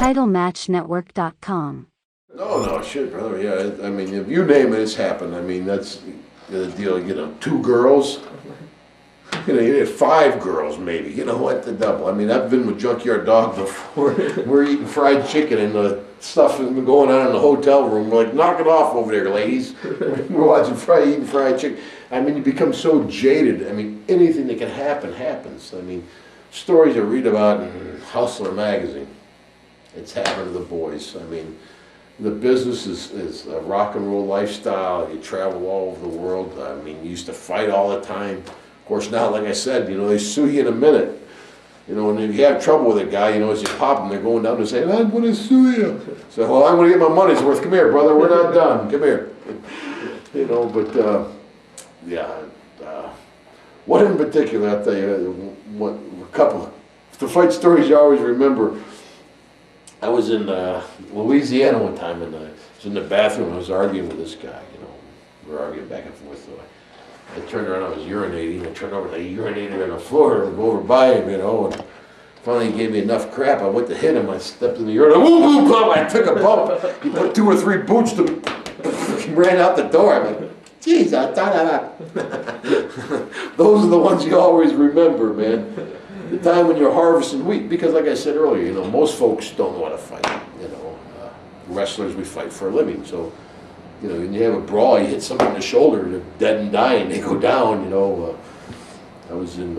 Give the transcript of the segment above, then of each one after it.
TitleMatchNetwork.com. No, shit, brother. Yeah, I mean, if you name it, it's happened. I mean, that's the deal. You know, 2 girls. You know, you had 5 girls, maybe. You know what? The double. I mean, I've been with Junkyard Dog before. We're eating fried chicken and the stuff has been going on in the hotel room. We're like, knock it off over there, ladies. We're watching eating fried chicken. I mean, you become so jaded. I mean, anything that can happen happens. I mean, stories you read about in Hustler magazine. It's happened to the boys. I mean, the business is a rock and roll lifestyle. You travel all over the world. I mean, you used to fight all the time. Of course, now, like I said, you know, they sue you in a minute. You know, and if you have trouble with a guy, you know, as you pop them, they're going down to say, I'm going to sue you. So, well, I'm going to get my money's worth. Come here, brother. We're not done. Come here. You know, but, yeah. One in particular, I'll tell you, a couple. The fight stories you always remember. I was in Louisiana one time, and I was in the bathroom. I was arguing with this guy. You know, we were arguing back and forth. So I turned around. I was urinating. I turned over, and I urinated on the floor to go over by him. You know, and finally he gave me enough crap. I went to hit him. I stepped in the urinal. Woo, woo, blah, I took a bump. He put 2 or 3 boots to me. He ran out the door. I'm like, geez, those are the ones you always remember, man. The time when you're harvesting wheat, because like I said earlier, you know, most folks don't know how to fight. You know, wrestlers, we fight for a living. So, you know, when you have a brawl, you hit someone in the shoulder, they're dead and dying, they go down. You know, I was in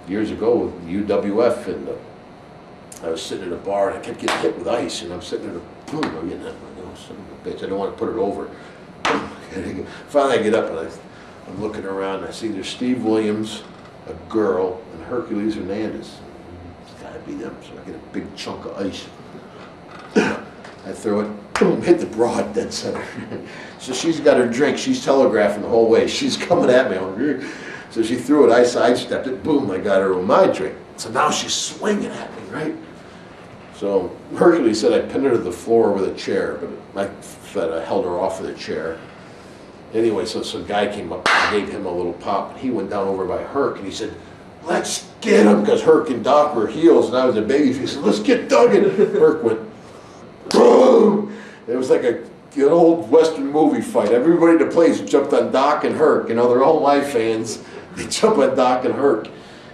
years ago with UWF, and I was sitting at a bar, and I kept getting hit with ice, and I'm sitting at a boom, I'm getting hit, you know, son of a bitch, I don't want to put it over. Finally, I get up, and I'm looking around, and I see there's Steve Williams, a girl, and Hercules Hernandez. It's gotta be them. So I get a big chunk of ice. I throw it, boom, hit the broad, dead center. So she's got her drink. She's telegraphing the whole way. She's coming at me. So she threw it. I sidestepped it. Boom, I got her with my drink. So now she's swinging at me, right? So Hercules said I pinned her to the floor with a chair, but I held her off of the chair. Anyway, so some guy came up and gave him a little pop, and he went down over by Herc, and he said, let's get him, because Herc and Doc were heels, and I was a babyface. He said, let's get Duggan. Herc went, boom! It was like an old Western movie fight. Everybody in the place jumped on Doc and Herc. You know, they're all my fans. They jump on Doc and Herc.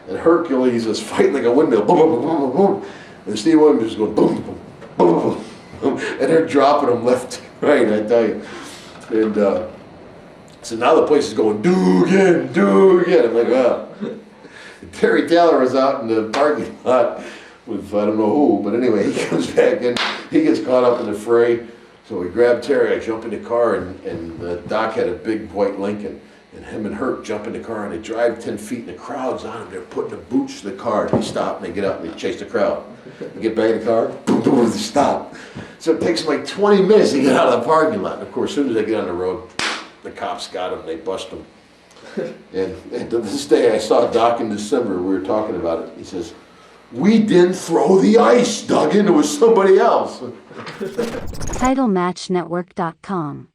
And Hercules was fighting like a windmill, boom, boom, boom, boom, boom. And Steve Williams was going, boom, boom, boom, boom, boom. And they're dropping him left, right, I tell you. And, so now the place is going, do again. I'm like, oh. Terry Taylor was out in the parking lot with I don't know who, but anyway, he comes back in, he gets caught up in the fray. So we grab Terry, I jump in the car, and Doc had a big white Lincoln, and him and Herc jump in the car, and they drive 10 feet, and the crowd's on them. They're putting the boots to the car. They stop, and they get out, and they chase the crowd. They get back in the car, boom, boom, they stop. So it takes them like 20 minutes to get out of the parking lot. And of course, as soon as they get on the road, the cops got him, they bust him. And to this day, I saw Doc in December, we were talking about it. He says, we didn't throw the ice, Duggan, it was somebody else. TitleMatchNetwork.com.